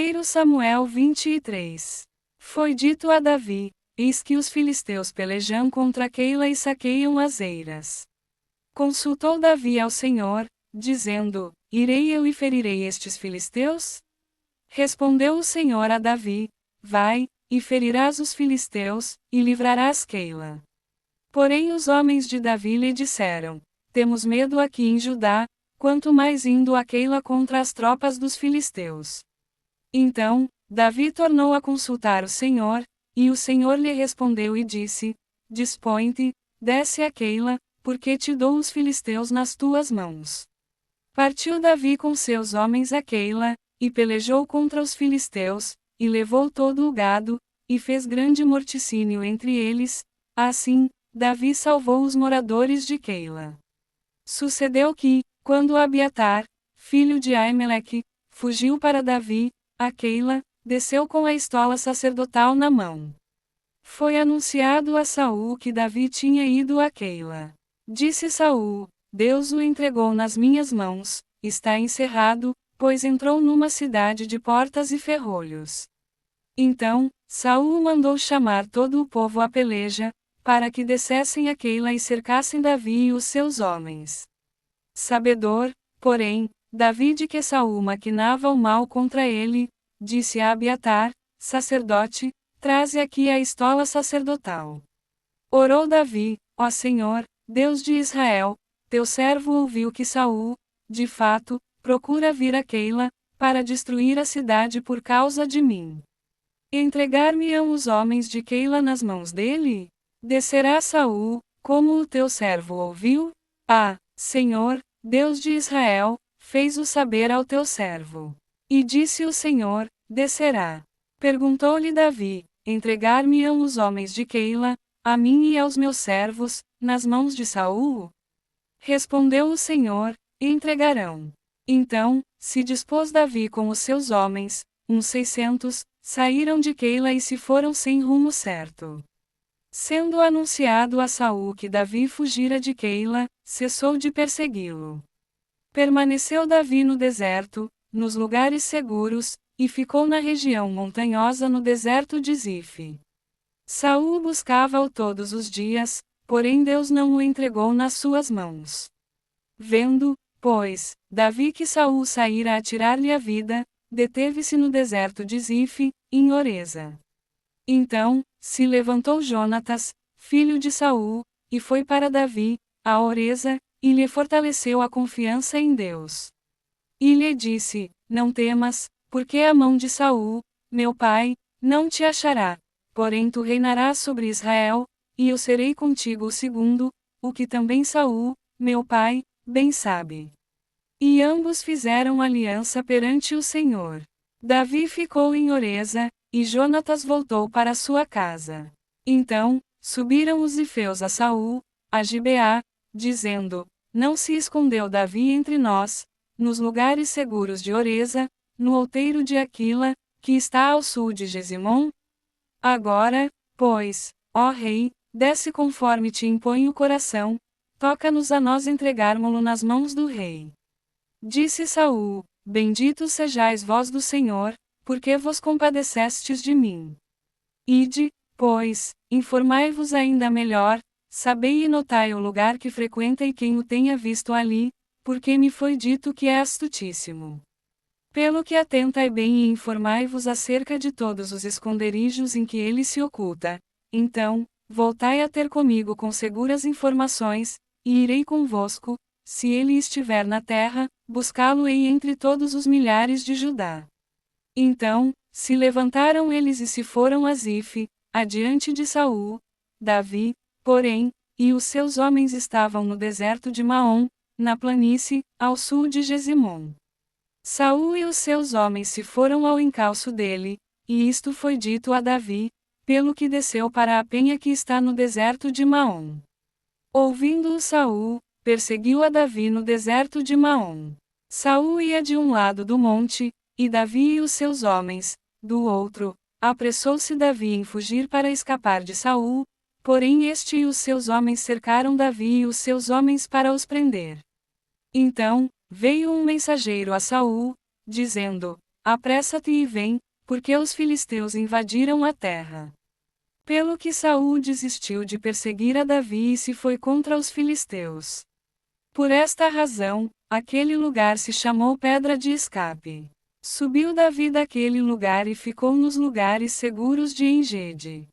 1 Samuel 23. Foi dito a Davi: eis que os filisteus pelejam contra Keila e saqueiam as eiras. Consultou Davi ao Senhor, dizendo: irei eu e ferirei estes filisteus? Respondeu o Senhor a Davi: vai, e ferirás os filisteus, e livrarás Keila. Porém os homens de Davi lhe disseram: temos medo aqui em Judá, quanto mais indo a Keila contra as tropas dos filisteus. Então, Davi tornou a consultar o Senhor, e o Senhor lhe respondeu e disse: dispõe-te, desce a Keila, porque te dou os filisteus nas tuas mãos. Partiu Davi com seus homens a Keila, e pelejou contra os filisteus, e levou todo o gado, e fez grande morticínio entre eles. Assim, Davi salvou os moradores de Keila. Sucedeu que, quando Abiatar, filho de Aimeleque, fugiu para Davi, a Keila, desceu com a estola sacerdotal na mão. Foi anunciado a Saul que Davi tinha ido a Keila. Disse Saul: Deus o entregou nas minhas mãos, está encerrado, pois entrou numa cidade de portas e ferrolhos. Então, Saul mandou chamar todo o povo à peleja, para que descessem a Keila e cercassem Davi e os seus homens. Sabedor, porém, Davi de que Saul maquinava o mal contra ele, disse a Abiatar, sacerdote: traze aqui a estola sacerdotal. Orou Davi: ó Senhor, Deus de Israel, teu servo ouviu que Saul, de fato, procura vir a Keila, para destruir a cidade por causa de mim. Entregar-me-ão os homens de Keila nas mãos dele? Descerá Saul, como o teu servo ouviu? Ah, Senhor, Deus de Israel, fez-o saber ao teu servo. E disse o Senhor: descerá. Perguntou-lhe Davi: entregar-me-ão os homens de Keila, a mim e aos meus servos, nas mãos de Saul? Respondeu o Senhor: entregarão. Então, se dispôs Davi com os seus homens, uns 600, saíram de Keila e se foram sem rumo certo. Sendo anunciado a Saul que Davi fugira de Keila, cessou de persegui-lo. Permaneceu Davi no deserto, nos lugares seguros, e ficou na região montanhosa no deserto de Zife. Saul buscava-o todos os dias, porém Deus não o entregou nas suas mãos. Vendo, pois, Davi que Saul saíra a tirar-lhe a vida, deteve-se no deserto de Zife, em Oreza. Então, se levantou Jonatas, filho de Saul, e foi para Davi, a Oreza, e lhe fortaleceu a confiança em Deus. E lhe disse: não temas, porque a mão de Saul, meu pai, não te achará, porém tu reinarás sobre Israel, e eu serei contigo o segundo, o que também Saul, meu pai, bem sabe. E ambos fizeram aliança perante o Senhor. Davi ficou em Oreza, e Jonatas voltou para sua casa. Então, subiram os zifeus a Saul, a Gibeá, dizendo: não se escondeu Davi entre nós, nos lugares seguros de Oreza, no outeiro de Aquila, que está ao sul de Gesimom? Agora, pois, ó rei, desce conforme te impõe o coração, toca-nos a nós entregarmo-lo nas mãos do rei. Disse Saul: benditos sejais vós do Senhor, porque vos compadecestes de mim. Ide, pois, informai-vos ainda melhor, sabei e notai o lugar que frequenta e quem o tenha visto ali, porque me foi dito que é astutíssimo. Pelo que atentai bem e informai-vos acerca de todos os esconderijos em que ele se oculta. Então, voltai a ter comigo com seguras informações, e irei convosco, se ele estiver na terra, buscá-lo-ei entre todos os milhares de Judá. Então, se levantaram eles e se foram a Zife, adiante de Saul. Davi, porém, e os seus homens estavam no deserto de Maom, na planície, ao sul de Gesimom. Saul e os seus homens se foram ao encalço dele, e isto foi dito a Davi, pelo que desceu para a penha que está no deserto de Maom. Ouvindo-o Saul, perseguiu a Davi no deserto de Maom. Saul ia de um lado do monte, e Davi e os seus homens, do outro. Apressou-se Davi em fugir para escapar de Saul, porém este e os seus homens cercaram Davi e os seus homens para os prender. Então, veio um mensageiro a Saul, dizendo: apressa-te e vem, porque os filisteus invadiram a terra. Pelo que Saul desistiu de perseguir a Davi e se foi contra os filisteus. Por esta razão, aquele lugar se chamou Pedra de Escape. Subiu Davi daquele lugar e ficou nos lugares seguros de Engede.